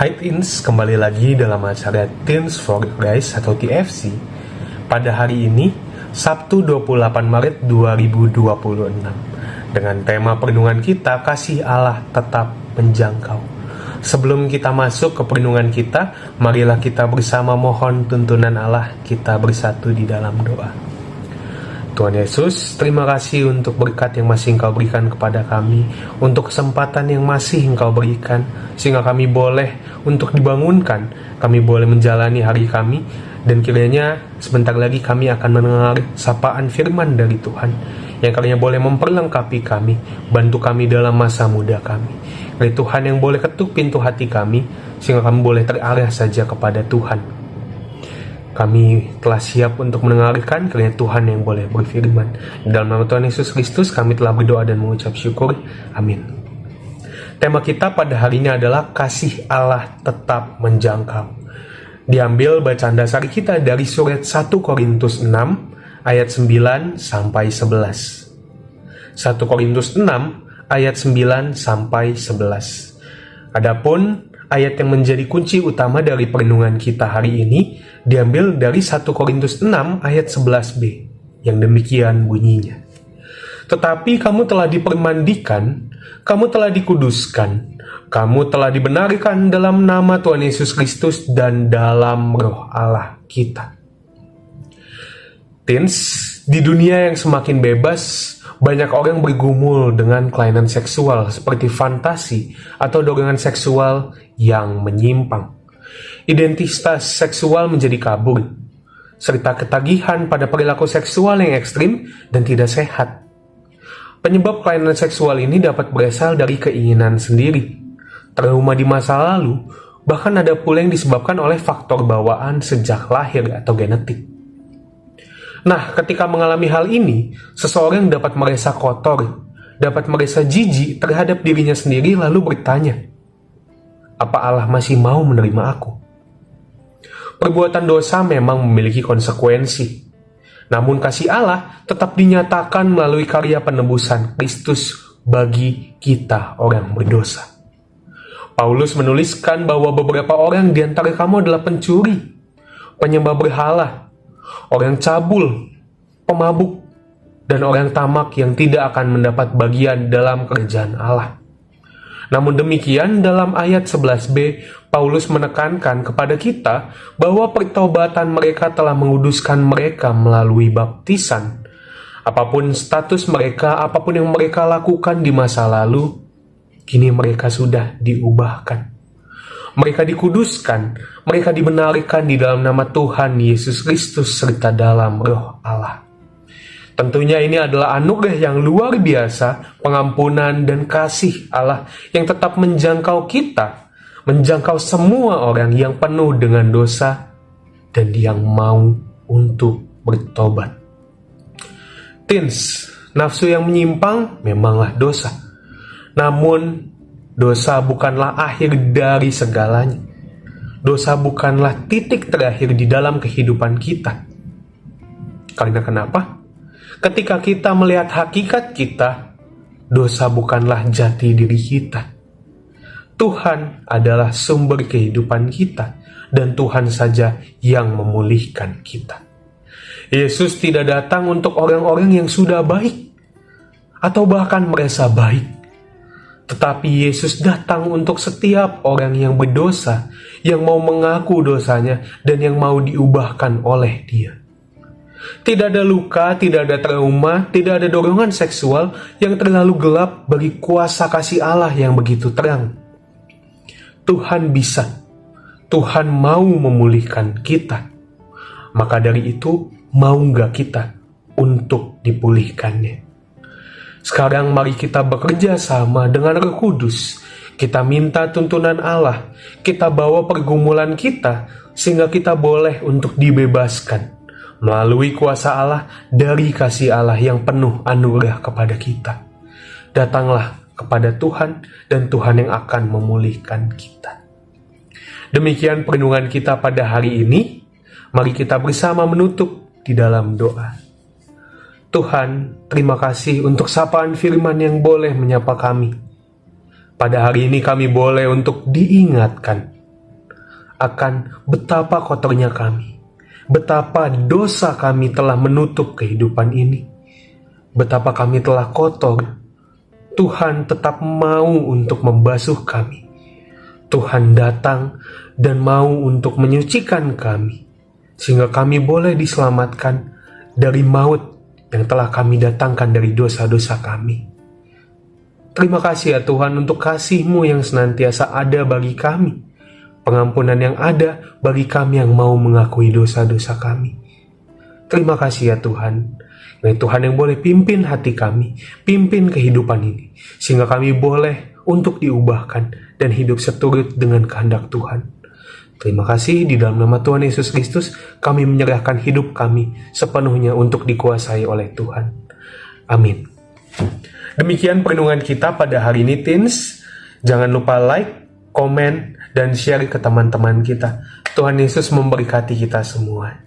Hai Teens, kembali lagi dalam acara Teens for Christ atau TFC. Pada hari ini, Sabtu 28 Maret 2026, dengan tema perenungan kita, Kasih Allah Tetap Menjangkau. Sebelum kita masuk ke perenungan kita, marilah kita bersama mohon tuntunan Allah, kita bersatu di dalam doa. Tuhan Yesus, terima kasih untuk berkat yang masih Engkau berikan kepada kami, untuk kesempatan yang masih Engkau berikan, sehingga kami boleh untuk dibangunkan, kami boleh menjalani hari kami, dan kiranya sebentar lagi kami akan mendengar sapaan firman dari Tuhan, yang kiranya boleh memperlengkapi kami, bantu kami dalam masa muda kami. Dari Tuhan yang boleh ketuk pintu hati kami, sehingga kami boleh terarah saja kepada Tuhan. Kami telah siap untuk mendengarkan, kiranya Tuhan yang boleh berfirman. Dalam nama Tuhan Yesus Kristus kami telah berdoa dan mengucap syukur. Amin. Tema kita pada hari ini adalah Kasih Allah Tetap Menjangkau. Diambil bacaan dasar kita dari surat 1 Korintus 6 ayat 9 sampai 11. 1 Korintus 6 ayat 9 sampai 11. Adapun ayat yang menjadi kunci utama dari perenungan kita hari ini diambil dari 1 Korintus 6 ayat 11b, yang demikian bunyinya. Tetapi kamu telah dipermandikan, kamu telah dikuduskan, kamu telah dibenarkan dalam nama Tuhan Yesus Kristus dan dalam roh Allah kita. Teens, di dunia yang semakin bebas, banyak orang bergumul dengan kelainan seksual seperti fantasi atau dorongan seksual yang menyimpang. Identitas seksual menjadi kabur, serta ketagihan pada perilaku seksual yang ekstrim dan tidak sehat. Penyebab kelainan seksual ini dapat berasal dari keinginan sendiri, trauma di masa lalu, bahkan ada pula yang disebabkan oleh faktor bawaan sejak lahir atau genetik. Nah, ketika mengalami hal ini, seseorang dapat merasa kotor, dapat merasa jijik terhadap dirinya sendiri lalu bertanya, apa Allah masih mau menerima aku? Perbuatan dosa memang memiliki konsekuensi. Namun kasih Allah tetap dinyatakan melalui karya penebusan Kristus bagi kita orang berdosa. Paulus menuliskan bahwa beberapa orang di antara kamu adalah pencuri, penyembah berhala, orang cabul, pemabuk, dan orang tamak yang tidak akan mendapat bagian dalam kerajaan Allah. Namun demikian, dalam ayat 11b, Paulus menekankan kepada kita bahwa pertobatan mereka telah menguduskan mereka melalui baptisan. Apapun status mereka, apapun yang mereka lakukan di masa lalu, kini mereka sudah diubahkan. Mereka dikuduskan, mereka dibenarkan di dalam nama Tuhan Yesus Kristus serta dalam roh Allah. Tentunya ini adalah anugerah yang luar biasa, pengampunan dan kasih Allah yang tetap menjangkau kita, menjangkau semua orang yang penuh dengan dosa dan yang mau untuk bertobat. Teens, nafsu yang menyimpang memanglah dosa. Namun, dosa bukanlah akhir dari segalanya. Dosa bukanlah titik terakhir di dalam kehidupan kita. Karena kenapa? Ketika kita melihat hakikat kita, dosa bukanlah jati diri kita. Tuhan adalah sumber kehidupan kita, dan Tuhan saja yang memulihkan kita. Yesus tidak datang untuk orang-orang yang sudah baik, atau bahkan merasa baik. Tetapi Yesus datang untuk setiap orang yang berdosa, yang mau mengaku dosanya, dan yang mau diubahkan oleh Dia. Tidak ada luka, tidak ada trauma, tidak ada dorongan seksual yang terlalu gelap bagi kuasa kasih Allah yang begitu terang. Tuhan bisa, Tuhan mau memulihkan kita. Maka dari itu, mau gak kita untuk dipulihkannya? Sekarang mari kita bekerja sama dengan Roh Kudus. Kita minta tuntunan Allah, kita bawa pergumulan kita, sehingga kita boleh untuk dibebaskan melalui kuasa Allah dari kasih Allah yang penuh anugerah kepada kita. Datanglah kepada Tuhan dan Tuhan yang akan memulihkan kita. Demikian perenungan kita pada hari ini. Mari kita bersama menutup di dalam doa. Tuhan, terima kasih untuk sapaan firman yang boleh menyapa kami. Pada hari ini kami boleh untuk diingatkan akan betapa kotornya kami, betapa dosa kami telah menutup kehidupan ini, betapa kami telah kotor. Tuhan tetap mau untuk membasuh kami. Tuhan datang dan mau untuk menyucikan kami, sehingga kami boleh diselamatkan dari maut yang telah kami datangkan dari dosa-dosa kami. Terima kasih ya Tuhan untuk kasih-Mu yang senantiasa ada bagi kami, pengampunan yang ada bagi kami yang mau mengakui dosa-dosa kami. Terima kasih ya Tuhan, Tuhan yang boleh pimpin hati kami, pimpin kehidupan ini, sehingga kami boleh untuk diubahkan dan hidup seturut dengan kehendak Tuhan. Terima kasih, di dalam nama Tuhan Yesus Kristus kami menyerahkan hidup kami sepenuhnya untuk dikuasai oleh Tuhan. Amin. Demikian perenungan kita pada hari ini, teens. Jangan lupa like, komen, dan share ke teman-teman kita. Tuhan Yesus memberkati kita semua.